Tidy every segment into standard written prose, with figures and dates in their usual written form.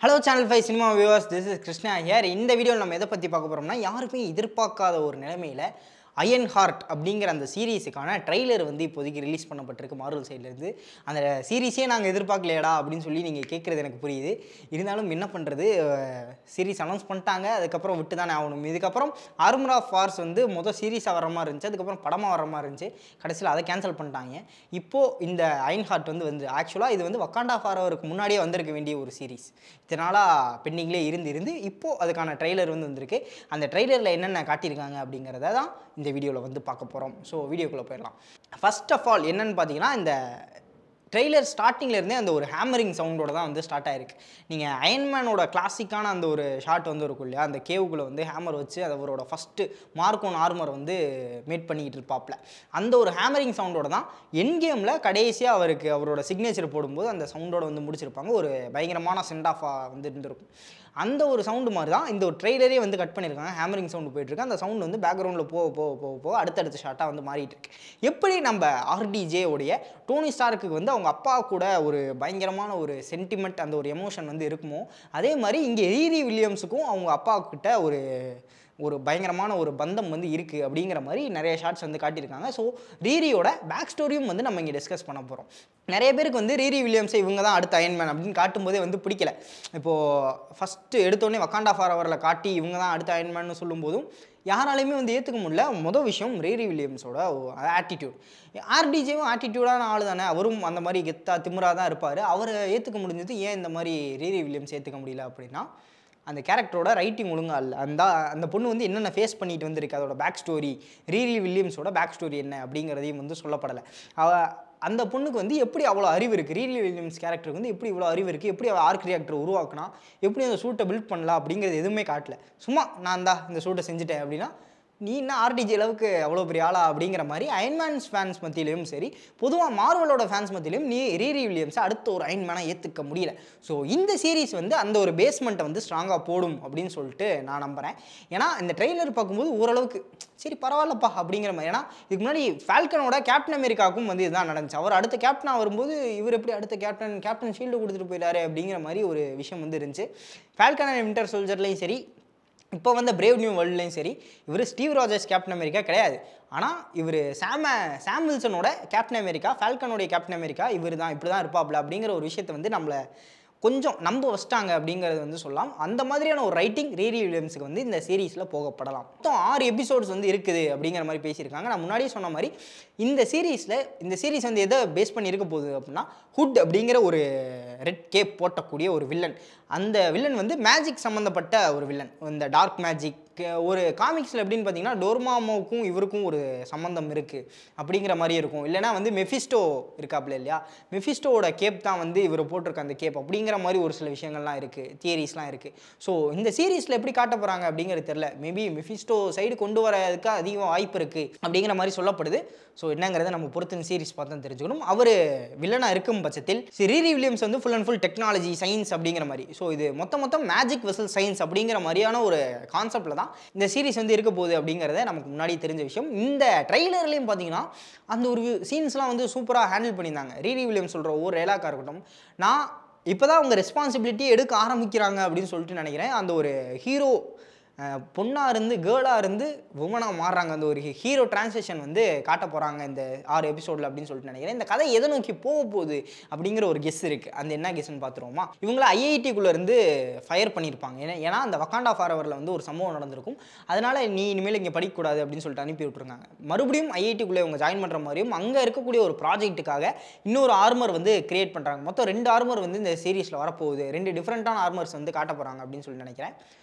Hello Channel 5 Cinema viewers, this is Krishna here. இந்த வீடியோவில் நம்ம எதை பற்றி பார்க்க போகிறோம்னா யாருமே எதிர்பார்க்காத ஒரு நிலைமையில் அயன் ஹார்ட் அப்படிங்கிற அந்த சீரீஸுக்கான ட்ரெய்லர் வந்து இப்போதைக்கு ரிலீஸ் பண்ணப்பட்டிருக்கு மார்வல் சைட்லேருந்து. அந்த சீரீஸே நாங்கள் எதிர்பார்க்கலையடா அப்படின்னு சொல்லி நீங்கள் கேட்குறது எனக்கு புரியுது. இருந்தாலும் என்ன பண்ணுறது, சீரீஸ் அனௌன்ஸ் பண்ணிட்டாங்க, அதுக்கப்புறம் விட்டு தானே ஆகணும். இதுக்கப்புறம் ஆர்மர் ஆஃப் வார்ஸ் வந்து மொதல் சீரீஸாக வர மாதிரி இருந்துச்சு, அதுக்கப்புறம் படமாக வர மாதிரி இருந்துச்சு, கடைசியில் அதை கேன்சல் பண்ணிட்டாங்க. இப்போது இந்த அயன் ஹார்ட் வந்து ஆக்சுவலாக இது வந்து வக்காண்டா ஃபாரவருக்கு முன்னாடியே வந்திருக்க வேண்டிய ஒரு சீரீஸ். இதனால் பெண்டிங்லேயே இருந்து இப்போது அதுக்கான ட்ரெய்லர் வந்திருக்கு. அந்த ட்ரெய்லரில் என்னென்ன காட்டியிருக்காங்க அப்படிங்கிறத தான் இந்த வீடியோவில் வந்து பார்க்க போகிறோம். ஸோ வீடியோக்குள்ளே போயிடலாம். ஃபர்ஸ்ட் ஆஃப் ஆல் என்னென்னு பார்த்தீங்கன்னா, இந்த ட்ரெய்லர் ஸ்டார்டிங்லேருந்தே அந்த ஒரு ஹேமரிங் சவுண்டோட தான் வந்து ஸ்டார்ட் ஆகிருக்கு. நீங்கள் அயன்மேனோட கிளாசிக்கான அந்த ஒரு ஷாட் வந்து இருக்கும் இல்லையா, அந்த கேவுக்குள்ளே வந்து ஹேமர் வச்சு அவரோட ஃபஸ்ட்டு மார்க்-ஒன் ஆர்மர் வந்து மேட் பண்ணிக்கிட்டு இருப்பாப்ல, அந்த ஒரு ஹேமரிங் சவுண்டோட தான் என் கேமில் கடைசியாக அவரோட சிக்னேச்சர் போடும்போது அந்த சவுண்டோட வந்து முடிச்சிருப்பாங்க. ஒரு பயங்கரமான சென்ட் ஆஃபாக வந்து இருந்திருக்கும். அந்த ஒரு சவுண்டு மாதிரி தான் இந்த ஒரு ட்ரெய்லரே வந்து கட் பண்ணியிருக்காங்க. ஹேமரிங் சவுண்டு போயிட்டுருக்கு. அந்த சவுண்டு வந்து பேக்ரவுண்டில் போக அடுத்தடுத்த ஷாட்டாக வந்து மாறிட்டு இருக்கு. எப்படி நம்ம ஆர்டிஜே உடைய டோனி ஸ்டார்க்கு வந்து அவங்க அப்பா கூட ஒரு பயங்கரமான ஒரு சென்டிமெண்ட், அந்த ஒரு எமோஷன் வந்து இருக்குமோ, அதே மாதிரி இங்கே ரீரி வில்லியம்ஸுக்கும் அவங்க அப்பா கிட்ட ஒரு பயங்கரமான ஒரு பந்தம் வந்து இருக்குது அப்படிங்கிற மாதிரி நிறைய ஷார்ட்ஸ் வந்து காட்டியிருக்காங்க. ஸோ ரீரியோட பேக் ஸ்டோரியும் வந்து நம்ம இங்கே டிஸ்கஸ் பண்ண போகிறோம். நிறைய பேருக்கு வந்து ரீரி வில்லியம்ஸை இவங்க தான் அடுத்த அயன்மேன் அப்படின்னு காட்டும்போதே வந்து பிடிக்கல. இப்போது ஃபஸ்ட்டு எடுத்தோடனே வக்காண்டா ஃபாரவரில் காட்டி இவங்க தான் அடுத்த அயன்மேன்னு சொல்லும்போதும் யாராலையுமே வந்து ஏற்றுக்க முடியல. மொதல் விஷயம் ரீரி வில்லியம்ஸோட ஆட்டிடியூட். ஆர்டிஜேவும் ஆட்டிடியூடான ஆள் தானே, அவரும் அந்த மாதிரி கெத்தா திமுறாக தான் இருப்பார். அவரை ஏற்றுக்க முடிஞ்சது, ஏன் இந்த மாதிரி ரீரி வில்லியம்ஸ் ஏற்றுக்க முடியல அப்படின்னா, அந்த கேரக்டரோட ரைட்டிங் ஒழுங்காக இல்லை. அந்த பொண்ணு வந்து என்னென்ன ஃபேஸ் பண்ணிட்டு வந்திருக்கு, அதோட பேக் ஸ்டோரி, ரீரி வில்லியம்ஸோட பேக் ஸ்டோரி என்ன அப்படிங்கிறதையும் வந்து சொல்லப்படலை. அந்த பொண்ணுக்கு வந்து எப்படி அவ்வளோ அறிவு இருக்குது, ரீரி வில்லியம்ஸ் கேரக்டருக்கு வந்து எப்படி இவ்வளோ அறிவு இருக்குது, எப்படி அவள் ஆர்க் ரியாக்டர் உருவாக்குனா, எப்படி அந்த சூட்டை பில்ட் பண்ணலாம் அப்படிங்கிறது எதுவுமே காட்டல. சும்மா நான் தான் இந்த சூட்டை செஞ்சுட்டேன் அப்படின்னா, நீ என்ன ஆர்டிஜி அளவுக்கு அவ்வளோ பெரிய ஆளா அப்படிங்கிற மாதிரி அயன்மேன்ஸ் ஃபேன்ஸ் மத்தியிலையும் சரி, பொதுவாக மார்வலோட ஃபேன்ஸ் மத்தியிலையும் நீ ரீரி வில்லியம்ஸை அடுத்த ஒரு அயன்மேனாக ஏற்றுக்க முடியல. ஸோ இந்த சீரீஸ் வந்து அந்த ஒரு பேஸ்மெண்ட்டை வந்து ஸ்ட்ராங்காக போடும் அப்படின்னு சொல்லிட்டு நான் நம்புகிறேன். ஏன்னா இந்த ட்ரெய்லர் பார்க்கும்போது ஓரளவுக்கு சரி பரவாயில்லப்பா அப்படிங்கிற மாதிரி. ஏன்னா இதுக்கு முன்னாடி ஃபால்கனோட கேப்டன் அமெரிக்காவுக்கும் வந்து இதுதான் நடந்துச்சு. அவர் அடுத்த கேப்டனாக வரும்போது இவர் எப்படி அடுத்த கேப்டன் ஷீல்டு கொடுத்துட்டு போயிட்டாரு அப்படிங்கிற மாதிரி ஒரு விஷயம் வந்து இருந்துச்சு. ஃபால்கன் அண்ட் வின்டர் சோல்ஜர்லையும் சரி, இப்போ வந்து பிரேவ் நியூ வேர்ல்ட்லையும் சரி, இவர் ஸ்டீவ் ராஜர்ஸ் கேப்டன் அமெரிக்கா கிடையாது. ஆனால் இவர் சாம் வில்சனோட கேப்டன் அமெரிக்கா, ஃபால்கனோடைய கேப்டன் அமெரிக்கா இவர் தான், இப்படி தான் இருப்பாப்ல அப்படிங்கிற ஒரு விஷயத்தை வந்து நம்மளை கொஞ்சம் நம்ப வச்சிட்டாங்க அப்படிங்கிறது வந்து சொல்லலாம். அந்த மாதிரியான ஒரு ரைட்டிங் ரீரி வில்லியம்ஸுக்கு வந்து இந்த சீரீஸில் போகப்படலாம். மொத்தம் 6 எபிசோட்ஸ் வந்து இருக்குது அப்படிங்கிற மாதிரி பேசியிருக்காங்க. நான் முன்னாடியே சொன்ன மாதிரி இந்த சீரீஸ் வந்து எதை பேஸ் பண்ணி இருக்க போகுது அப்படின்னா, ஹுட் அப்படிங்கிற ஒரு ரெட் கேப் போட்டக்கூடிய ஒரு வில்லன். அந்த வில்லன் வந்து மேஜிக் சம்மந்தப்பட்ட ஒரு வில்லன். இந்த டார்க் மேஜிக் ஒரு காமிக்ஸில் எப்படின்னு பார்த்தீங்கன்னா, டோர்மாமோவுக்கும் இவருக்கும் ஒரு சம்மந்தம் இருக்குது அப்படிங்கிற மாதிரி இருக்கும். இல்லைனா வந்து மெஃபிஸ்டோ இருக்காப்புல இல்லையா, மெஃபிஸ்டோவோட கேப் தான் வந்து இவர் போட்டிருக்க அந்த கேப் அப்படிங்கிற மாதிரி ஒரு சில விஷயங்கள்லாம் இருக்குது, தியரிஸ்லாம் இருக்குது. ஸோ இந்த சீரீஸில் எப்படி காட்ட போகிறாங்க அப்படிங்கிறது தெரில. மேபி மெஃபிஸ்டோ சைடு கொண்டு வரதுக்கு அதிகம் வாய்ப்பு இருக்குது அப்படிங்கிற மாதிரி சொல்லப்படுது. ஸோ என்னங்கிறத நம்ம பொறுத்து இந்த சீரீஸ் பார்த்தா தெரிஞ்சுக்கணும். அவர் வில்லனாக இருக்கும் பட்சத்தில் ரீரி வில்லியம்ஸ் வந்து full and full technology science அப்படிங்கிற மாதிரி. ஸோ இது மொத்தம் மேஜிக் வெசல் சயின்ஸ் அப்படிங்கிற மாதிரியான ஒரு கான்செப்டில் தான் இந்த சீரீஸ் வந்து இருக்க போகுது அப்படிங்கிறத நமக்கு முன்னாடி தெரிஞ்ச விஷயம். இந்த ட்ரெய்லர்லையும் பார்த்தீங்கன்னா அந்த ஒரு சீன்ஸ்லாம் வந்து சூப்பராக ஹேண்டில் பண்ணியிருந்தாங்க. ரீரி வில்லியம்ஸ் சொல்கிற ஒவ்வொரு டைலாக்காக இருக்கட்டும், நான் இப்போ தான் அவங்க ரெஸ்பான்சிபிலிட்டி எடுக்க ஆரம்பிக்கிறாங்க அப்படின்னு சொல்லிட்டு நினைக்கிறேன். அந்த ஒரு ஹீரோ பொண்ணாக இருந்து கேர்ளாக இருந்து உமனாக மாறுறாங்க, அந்த ஒரு ஹீரோ டிரான்ஸ்லேஷன் வந்து காட்ட போகிறாங்க இந்த 6 எபிசோடில் அப்படின்னு சொல்லிட்டு நினைக்கிறேன். இந்த கதை எதை நோக்கி போக போகுது அப்படிங்கிற ஒரு கெஸ் இருக்குது. அந்த என்ன கெஸ்ன்னு பார்த்துருவோமா. இவங்கள ஐஐடிக்குள்ளே இருந்து ஃபயர் பண்ணியிருப்பாங்க. ஏன்னா அந்த வக்காண்டா ஃபாரவரில் வந்து ஒரு சம்பவம் நடந்திருக்கும். அதனால் நீ இனிமேல் இங்கே படிக்கக்கூடாது அப்படின்னு சொல்லிட்டு அனுப்பி விட்டுருக்காங்க. மறுபடியும் ஐஐடிக்குள்ளே இவங்க ஜாயின் பண்ணுற மாதிரியும் அங்கே இருக்கக்கூடிய ஒரு ப்ராஜெக்ட்டுக்காக இன்னொரு ஆர்மர் வந்து கிரியேட் பண்ணுறாங்க. மொத்தம் 2 ஆர்மர் வந்து இந்த சீரீஸில் வரப்போகுது. 2 டிஃப்ரெண்ட்டான ஆர்மர்ஸ் வந்து காட்ட போகிறாங்க அப்படின்னு சொல்லி நினைக்கிறேன்.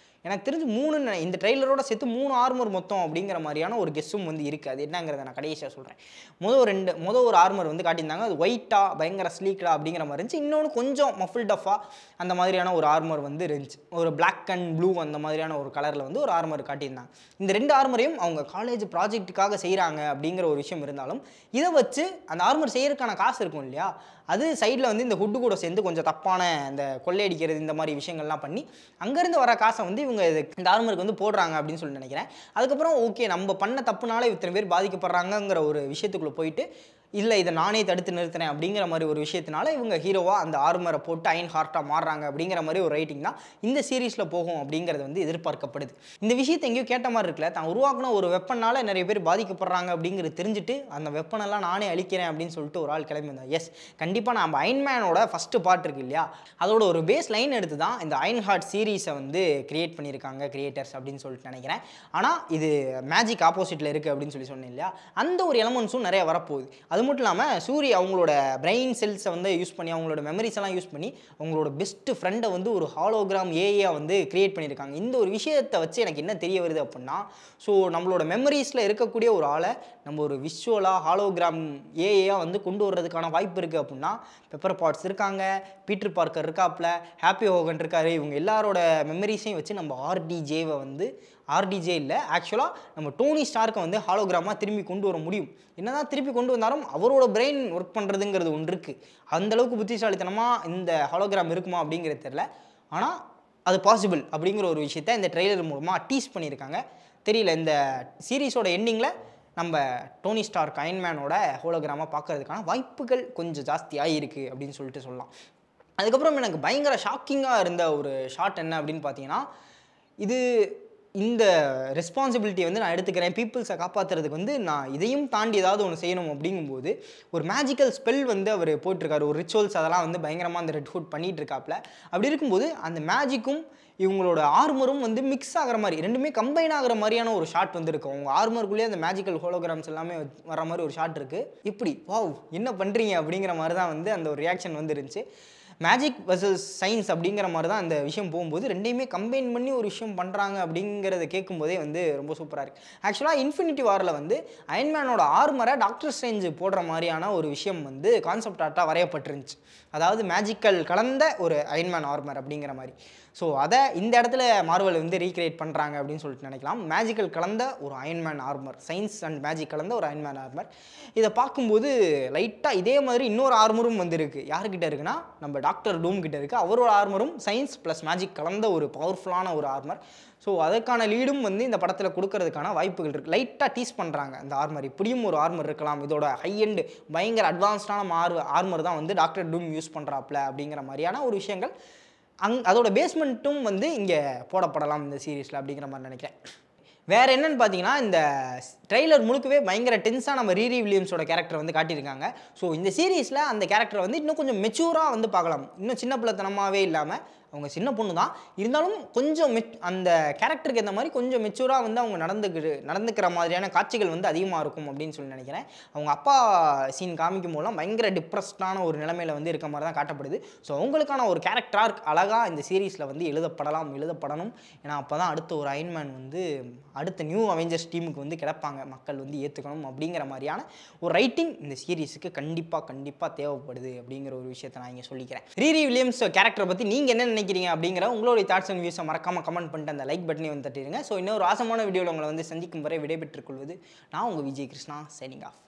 எனக்கு தெரிஞ்சு 3 இந்த ட்ரெய்லரோட சேர்த்து 3 ஆர்மர் மொத்தம் அப்படிங்கிற மாதிரியான ஒரு கெஸ்ஸும் வந்து இருக்குது. அது என்னங்கிறத நான் கடைசியாக சொல்கிறேன். மொதல் ஒரு ஆர்மர் வந்து காட்டியிருந்தாங்க. அது ஒயிட்டாக பயங்கர ஸ்லீக்கா அப்படிங்கிற மாதிரி இருந்துச்சு. இன்னொன்று கொஞ்சம் மஃபில் டஃபாக அந்த மாதிரியான ஒரு ஆர்மர் வந்து இருந்துச்சு. ஒரு பிளாக் அண்ட் ப்ளூ அந்த மாதிரியான ஒரு கலரில் வந்து ஒரு ஆர்மர் காட்டியிருந்தாங்க. இந்த 2 ஆர்மரையும் அவங்க காலேஜ் ப்ராஜெக்ட்டுக்காக செய்கிறாங்க அப்படிங்கிற ஒரு விஷயம் இருந்தாலும், இதை வச்சு அந்த ஆர்மர் செய்யறதுக்கான காசு இருக்கும் இல்லையா, அது சைடில் வந்து இந்த ஹுட்டு கூட சேர்ந்து கொஞ்சம் தப்பான இந்த கொள்ளையடிக்கிறது இந்த மாதிரி விஷயங்கள்லாம் பண்ணி அங்கேருந்து வர காசை வந்து இவங்க இந்த ஆர்மருக்கு வந்து போடுறாங்க அப்படின்னு சொல்லி நினைக்கிறேன். அதுக்கப்புறம் ஓகே, நம்ம பண்ண தப்புனால இத்தனை பேர் பாதிக்கப்படுறாங்கங்கிற ஒரு விஷயத்துக்குள்ளே போயிட்டு இல்லை இதை நானே தடுத்து நிறுத்தினேன் அப்படிங்கிற மாதிரி ஒரு விஷயத்தினால இவங்க ஹீரோவாக அந்த ஆர்மரை போட்டு அயன் ஹார்ட்டாக மாறுறாங்க அப்படிங்கிற மாதிரி ஒரு ரைட்டிங் தான் இந்த சீரீஸில் போகும் அப்படிங்கிறது வந்து எதிர்பார்க்கப்படுது. இந்த விஷயத்தை எங்கேயோ கேட்ட மாதிரி இருக்குல்ல, தான் உருவாக்கின ஒரு வெப்பனால் நிறைய பேர் பாதிக்கப்படுறாங்க அப்படிங்கிறது தெரிஞ்சுட்டு அந்த வெப்பனெல்லாம் நானே அழிக்கிறேன் அப்படின்னு சொல்லிட்டு ஒரு ஆள் கிளம்பி வந்தேன். எஸ், கண்டிப்பாக நம்ம அயன்மேனோட ஃபஸ்ட்டு பார்ட் இருக்கு இல்லையா, அதோட ஒரு பேஸ் லைன் எடுத்து தான் இந்த அயன் ஹார்ட் சீரீஸை வந்து கிரியேட் பண்ணியிருக்காங்க கிரியேட்டர்ஸ் அப்படின்னு சொல்லிட்டு நினைக்கிறேன். ஆனால் இது மேஜிக் ஆப்போசிட்டில் இருக்குது அப்படின்னு சொன்னேன் இல்லையா, அந்த ஒரு எலமெண்ட்ஸும் நிறைய வரப்போகுது. அது மட்டும் இல்லாமல் சூரிய அவங்களோட பிரெயின் செல்ஸை வந்து யூஸ் பண்ணி அவங்களோட மெமரிஸ் எல்லாம் யூஸ் பண்ணி அவங்களோட பெஸ்ட் ஃப்ரெண்டை வந்து ஒரு ஹாலோகிராம் ஏஐயா வந்து கிரியேட் பண்ணியிருக்காங்க. இந்த ஒரு விஷயத்தை வச்சு எனக்கு என்ன தெரிய வருது அப்படின்னா, ஸோ நம்மளோட மெமரிஸில் இருக்கக்கூடிய ஒரு ஆளை நம்ம ஒரு விஷுவலாக ஹாலோகிராம் ஏஐயா வந்து கொண்டு வர்றதுக்கான வாய்ப்பு இருக்குது அப்படின்னா, பெப்பர் பாட்ஸ் இருக்காங்க, பீட்டர் பார்க்கர் இருக்காப்புல, ஹாப்பி ஹோகன் இருக்காரு, இவங்க எல்லாரோட மெமரிஸையும் வச்சு நம்ம ஆர்டிஜேவை வந்து ஆர்டிஜே இல்லை ஆக்சுவலாக நம்ம டோனி ஸ்டார்க்கை வந்து ஹாலோகிராமாக திரும்பி கொண்டு வர முடியும். என்னதான் திருப்பி கொண்டு வந்தாலும் அவரோட பிரெயின் ஒர்க் பண்ணுறதுங்கிறது ஒன்று இருக்குது. அந்தளவுக்கு புத்திசாலித்தனமாக இந்த ஹாலோகிராம் இருக்குமா அப்படிங்கிறது தெரியல. ஆனால் அது பாசிபிள் அப்படிங்கிற ஒரு விஷயத்த இந்த ட்ரெய்லர் மூலமாக டீஸ் பண்ணியிருக்காங்க. தெரியல, இந்த சீரீஸோட எண்டிங்கில் நம்ம டோனி ஸ்டார்க் அயன்மேனோட ஹோலோகிராமாக பார்க்கறதுக்கான வாய்ப்புகள் கொஞ்சம் ஜாஸ்தியாக இருக்குது அப்படின்னு சொல்லிட்டு சொல்லலாம். அதுக்கப்புறம் எனக்கு பயங்கர ஷாக்கிங்காக இருந்த ஒரு ஷாட் என்ன அப்படின்னு பார்த்தீங்கன்னா, இந்த ரெஸ்பான்சிபிலிட்டியை வந்து நான் எடுத்துக்கிறேன், பீப்புள்ஸை காப்பாற்றுறதுக்கு வந்து நான் இதையும் தாண்டி ஏதாவது ஒன்று செய்யணும் அப்படிங்கும்போது ஒரு மேஜிக்கல் ஸ்பெல் வந்து அவர் போயிட்டுருக்காரு, ஒரு ரிச்சுவல்ஸ் அதெல்லாம் வந்து பயங்கரமாக அந்த ரெட் ஹுட் பண்ணிகிட்டு இருக்காப்புல. அப்படி இருக்கும்போது அந்த மேஜிக்கும் இவங்களோட ஆர்மரும் வந்து மிக்ஸ் ஆகிற மாதிரி, ரெண்டுமே கம்பைன் ஆகிற மாதிரியான ஒரு ஷாட் வந்து இருக்கும். அவங்க ஆர்மருக்குள்ளேயே அந்த மேஜிக்கல் ஹோலோகிராம்ஸ் எல்லாமே வர மாதிரி ஒரு ஷாட் இருக்குது. இப்படி வாவ் என்ன பண்ணுறீங்க அப்படிங்கிற மாதிரி தான் வந்து அந்த ஒரு ரியாக்ஷன் வந்து இருந்துச்சு. மேஜிக் வர்சஸ் சயின்ஸ் அப்படிங்கிற மாதிரி தான் அந்த விஷயம் போகும்போது ரெண்டையுமே கம்பைன் பண்ணி ஒரு விஷயம் பண்ணுறாங்க அப்படிங்கிறத கேட்கும்போதே வந்து ரொம்ப சூப்பராக இருக்குது. ஆக்சுவலாக இன்ஃபினிட்டி வாரில் வந்து அயன்மேனோட ஆர்மரை டாக்டர் ஸ்ட்ரேஞ்ச் போடுற மாதிரியான ஒரு விஷயம் வந்து கான்செப்ட் ஆர்ட்டாக வரையப்பட்டிருந்துச்சு. அதாவது மேஜிக்கல் கலந்த ஒரு அயன்மேன் ஆர்மர் அப்படிங்கிற மாதிரி. ஸோ அதை இந்த இடத்துல மார்வல் வந்து ரீக்ரியேட் பண்ணுறாங்க அப்படின்னு சொல்லிட்டு நினைக்கலாம். மேஜிக்கல் கலந்த ஒரு Iron Man armour, science and magic கலந்த ஒரு அயன்மேன் ஆர்மர். இதை பார்க்கும்போது லைட்டாக இதே மாதிரி இன்னொரு ஆர்மரும் வந்துருக்கு. யார்கிட்ட இருக்குன்னா நம்ம டாக்டர் டூம் கிட்ட இருக்குது. அவரோட ஆர்மரும் சயின்ஸ் ப்ளஸ் மேஜிக் கலந்த ஒரு பவர்ஃபுல்லான ஒரு ஆர்மர். ஸோ அதுக்கான லீடும் வந்து இந்த படத்தில் கொடுக்கறதுக்கான வாய்ப்புகள் இருக்குது. லைட்டாக டீஸ் பண்ணுறாங்க அந்த ஆர்மர், இப்படியும் ஒரு ஆர்மர் இருக்கலாம், இதோட ஹை எண்டு பயங்கர அட்வான்ஸ்டான ஆர்மர் தான் வந்து டாக்டர் டூம் யூஸ் பண்ணுறாப்புல அப்படிங்கிற மாதிரியான ஒரு விஷயங்கள் அதோட பேஸ்மெண்ட்டும் வந்து இங்கே போடப்படலாம் இந்த சீரீஸில் அப்படிங்கிற மாதிரி நினைக்கிறேன். வேறு என்னென்னு பார்த்தீங்கன்னா, இந்த ட்ரெய்லர் முழுக்கவே பயங்கர டென்ஸாக நம்ம ரீரி வில்லியம்ஸோட கேரக்டர் வந்து காட்டியிருக்காங்க. ஸோ இந்த சீரீஸில் அந்த கேரக்டரை வந்து இன்னும் கொஞ்சம் மெச்சூராக வந்து பார்க்கலாம். இன்னும் சின்ன பிள்ளைத்தனமாகவே இல்லாமல், அவங்க சின்ன பொண்ணு தான் இருந்தாலும் கொஞ்சம் அந்த கேரக்டருக்கு ஏற்ற மாதிரி கொஞ்சம் மெச்சூராக வந்து அவங்க நடந்துக்கிற மாதிரியான காட்சிகள் வந்து அதிகமாக இருக்கும் அப்படின்னு சொல்லி நினைக்கிறேன். அவங்க அப்பா சீன் காமிக்கும் போதெல்லாம் பயங்கர டிப்ரெஸ்டான ஒரு நிலைமையில் வந்து இருக்க மாதிரி தான் காட்டப்படுது. ஸோ அவங்களுக்கான ஒரு கேரக்டர் அழகாக இந்த சீரீஸில் வந்து எழுதப்படணும். ஏன்னா அப்போ தான் அடுத்த ஒரு அயன்மேன் வந்து அடுத்த நியூ அவெஞ்சர்ஸ் டீமுக்கு வந்து கிடப்பாங்க, மக்கள் வந்து ஏற்றுக்கணும் அப்படிங்கிற மாதிரியான ஒரு ரைட்டிங் இந்த சீரீஸுக்கு கண்டிப்பாக தேவைப்படுது அப்படிங்கிற ஒரு விஷயத்தை நான் இங்கே சொல்லிக்கிறேன். ரீரி வில்லியம்ஸ் கேரக்டரை பற்றி நீங்கள் என்ன நினைக்கிறீங்க அப்படிங்கிற உங்களுடைய தாட்ஸ் அண்ட் வியூஸை மறக்காமல் கமெண்ட் பண்ணிட்டு அந்த லைக் பட்டனை வந்து தட்டிடுங்க. ஸோ இன்னொரு ஆசமான வீடியோவில் உங்களை வந்து சந்திக்கும் வரை விடைபெற்றுக் கொள்வது நான் உங்கள் விஜய் கிருஷ்ணா, சைனிங் ஆஃப்.